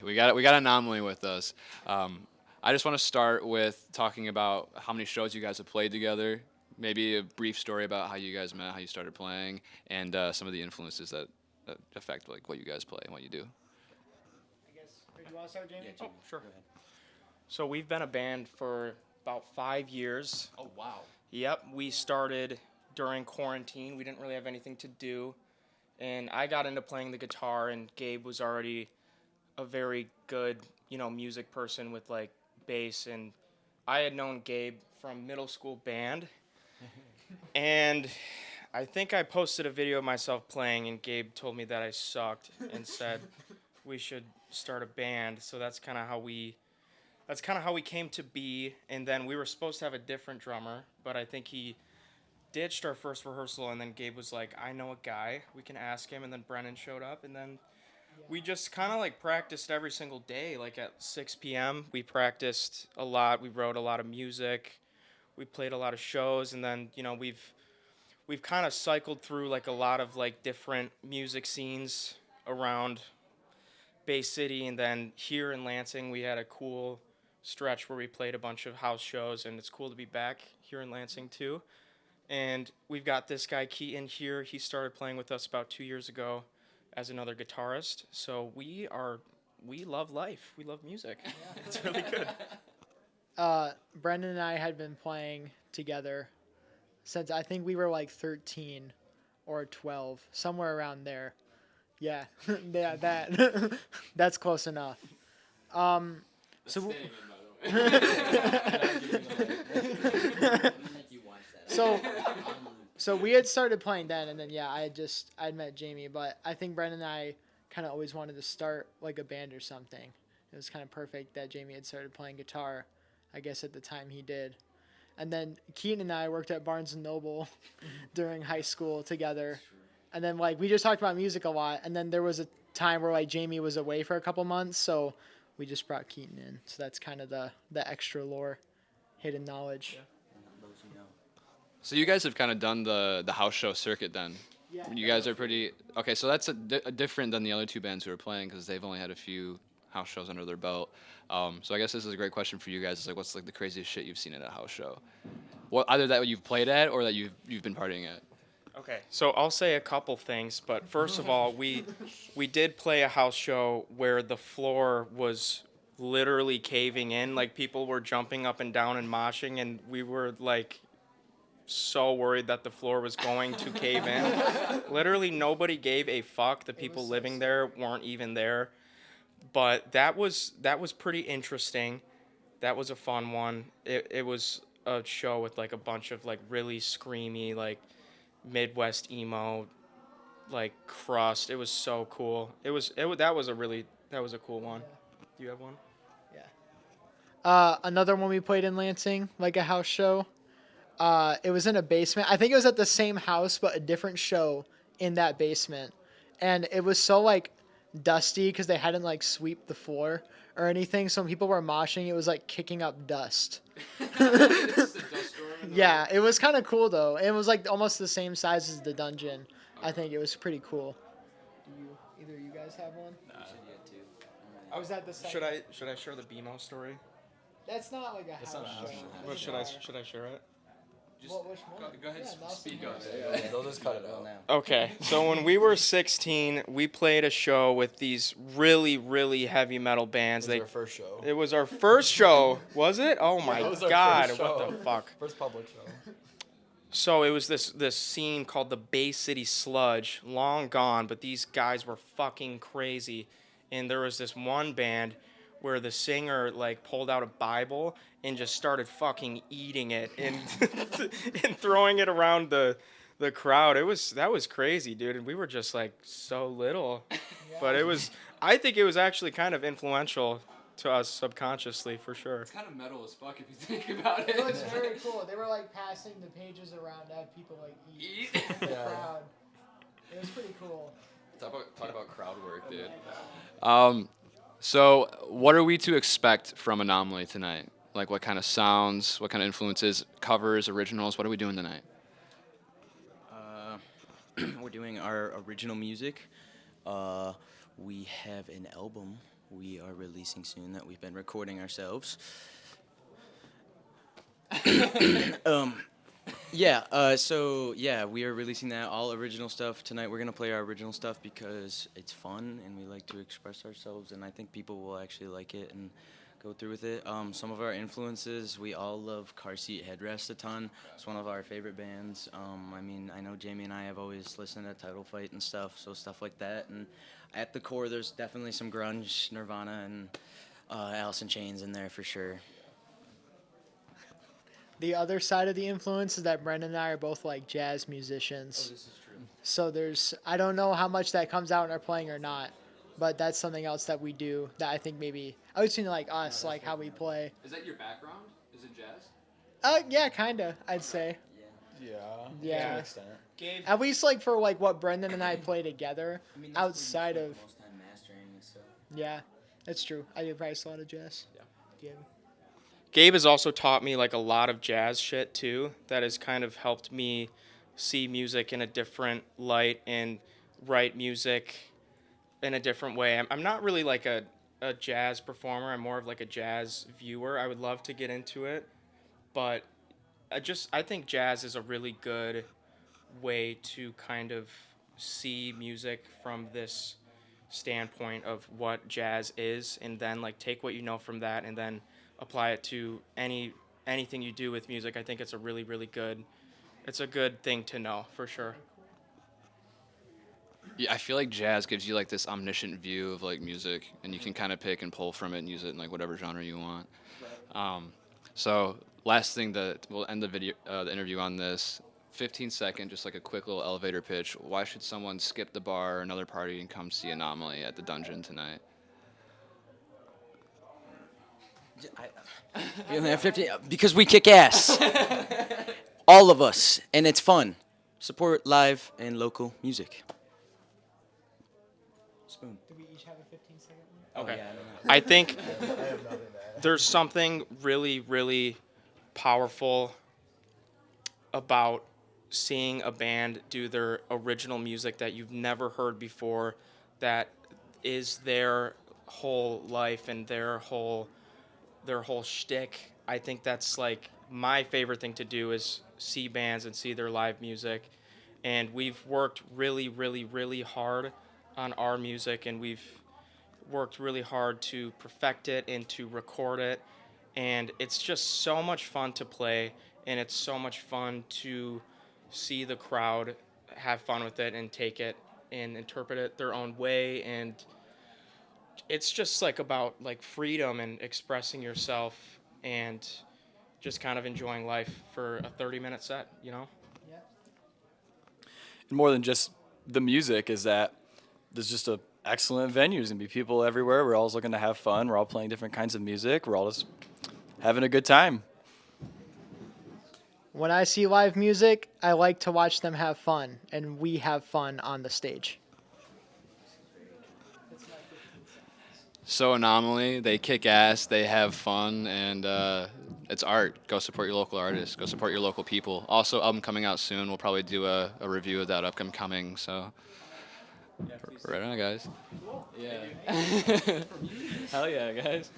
We got Anomaly with us. I just want to start with talking about how many shows you guys have played together. Maybe a brief story about how you guys met, how you started playing, and some of the influences that affect like what you guys play and what you do. I guess. Do you want to start, Jamie? Yeah, Oh, Jamie, sure. go ahead. So we've been a band for about 5 years. Oh wow. Yep, we started during quarantine. We didn't really have anything to do. And I got into playing the guitar, and Gabe was already a very good, music person with like bass. And I had known Gabe from middle school band. And I think I posted a video of myself playing, and Gabe told me that I sucked and said we should start a band. So that's kind of how we came to be. And then we were supposed to have a different drummer, but I think he ditched our first rehearsal. And then Gabe was like, I know a guy, we can ask him. And then Brennan showed up. And then we just kind of like practiced every single day. Like at 6 p.m., we practiced a lot. We wrote a lot of music. We played a lot of shows. And then, we've kind of cycled through like a lot of like different music scenes around Bay City. And then here in Lansing, we had a cool stretch where we played a bunch of house shows, and it's cool to be back here in Lansing too. And we've got this guy Keaton here. He started playing with us about 2 years ago as another guitarist. So we love life. We love music. It's really good. Brendan and I had been playing together since I think we were like 13 or 12, somewhere around there. Yeah, yeah, that that's close enough. So I think you watched that. So- so we had started playing then, and then yeah, I'd met Jamie, but I think Brendan and I kind of always wanted to start like a band or something. It was kind of perfect that Jamie had started playing guitar, I guess at the time he did. And then Keaton and I worked at Barnes and Noble during high school together. And then like we just talked about music a lot. And then there was a time where like Jamie was away for a couple months, so we just brought Keaton in. So that's kind of the extra lore, hidden knowledge. Yeah. Those who know. So you guys have kind of done the house show circuit then. Yeah. You guys are pretty okay. So that's a different than the other two bands who are playing because they've only had a few house shows under their belt. So I guess this is a great question for you guys. It's like, what's like the craziest shit you've seen at a house show? Well, either that you've played at or that you've been partying at. Okay, so I'll say a couple things, but first of all, we did play a house show where the floor was literally caving in, like people were jumping up and down and moshing, and we were like so worried that the floor was going to cave in. Literally nobody gave a fuck. The people so living there weren't even there. But that was pretty interesting. That was a fun one. It was a show with like a bunch of like really screamy like Midwest emo like crust. It was so cool. That was a cool one. Do you have one? Another one we played in Lansing, like a house show. It was in a basement. I think it was at the same house, but a different show in that basement. And it was so like dusty because they hadn't like sweep the floor or anything. So when people were moshing, it was like kicking up dust. Yeah, it was kind of cool though. It was like almost the same size as the dungeon. I think it was pretty cool. Do you either of you guys have one? You said you had two. I was at the second. Should I share the BMO story? That's not like a That's house not a house show. show. What That's should a I share it? Well, which one? Go ahead, Yeah, Nelson speak knows. up. They'll just cut it out now. Okay, so when we were 16, we played a show with these really, really heavy metal bands. It was our first show. It was our first show, was it? Oh my it was our god, first what show. the fuck? First public show. So it was this scene called the Bay City Sludge, long gone, but these guys were fucking crazy. And there was this one band where the singer like pulled out a Bible and just started fucking eating it and and throwing it around the crowd. That was crazy, dude. And we were just like so little. But I think it was actually kind of influential to us subconsciously for sure. It's kind of metal as fuck if you think about it. It was very cool. They were like passing the pages around to have people like eat in the Yeah. crowd. It was pretty cool. Talk about crowd work, dude. So what are we to expect from Anomaly tonight? Like what kind of sounds, what kind of influences, covers, originals? What are we doing tonight? We're doing our original music. We have an album we are releasing soon that we've been recording ourselves. um, yeah. So yeah, we are releasing that all original stuff tonight. We're gonna play our original stuff because it's fun and we like to express ourselves, and I think people will actually like it and go through with it. Some of our influences, we all love Car Seat Headrest a ton. It's one of our favorite bands. I mean, I know Jamie and I have always listened to Title Fight and stuff like that. And at the core, there's definitely some grunge, Nirvana, and Alice in Chains in there for sure. The other side of the influence is that Brendan and I are both like jazz musicians. This is true. So I don't know how much that comes out in our playing or not, but that's something else that we do that I think maybe I would say like us, like how we play. Is that your background? Is it jazz? Yeah, kinda. I'd say. Yeah. Yeah. To an extent. Gabe, At least like for like what Brendan and I play together. I mean, that's Outside what we of- spend the most time mastering and stuff. Yeah, that's true. I do probably a lot of jazz. Yeah. Gabe has also taught me like a lot of jazz shit too. That has kind of helped me see music in a different light and write music in a different way. I'm not really like a jazz performer. I'm more of like a jazz viewer. I would love to get into it, but I think jazz is a really good way to kind of see music from this standpoint of what jazz is, and then like take what you know from that and then apply it to anything you do with music. I think it's a really good thing to know for sure. Yeah, I feel like jazz gives you like this omniscient view of like music, and you can kind of pick and pull from it and use it in like whatever genre you want. So last thing that we'll end the interview on this 15-second, just like a quick little elevator pitch. Why should someone skip the bar or another party and come see Anomaly at the Dungeon tonight? We only have 50 because we kick ass. All of us, and it's fun. Support live and local music. Spoon. Do we each have a 15-second one? Okay. Oh, yeah, I I think there's something really powerful about seeing a band do their original music that you've never heard before, that is their whole life and their whole shtick. I think that's like my favorite thing to do is see bands and see their live music. And we've worked really hard on our music, and we've worked really hard to perfect it and to record it. And it's just so much fun to play, and it's so much fun to see the crowd have fun with it and take it and interpret it their own way. And it's just like about like freedom and expressing yourself and just kind of enjoying life for a 30-minute set, you know? Yeah. And more than just the music is that there's just a excellent venues. There's gonna be people everywhere. We're all looking to have fun. We're all playing different kinds of music. We're all just having a good time. When I see live music, I like to watch them have fun, and we have fun on the stage. So Anomaly, they kick ass, they have fun, and it's art. Go support your local artists. Go support your local people. Also, album coming out soon. We'll probably do a review of that upcoming. So, right on, guys. Yeah. Hell yeah, guys.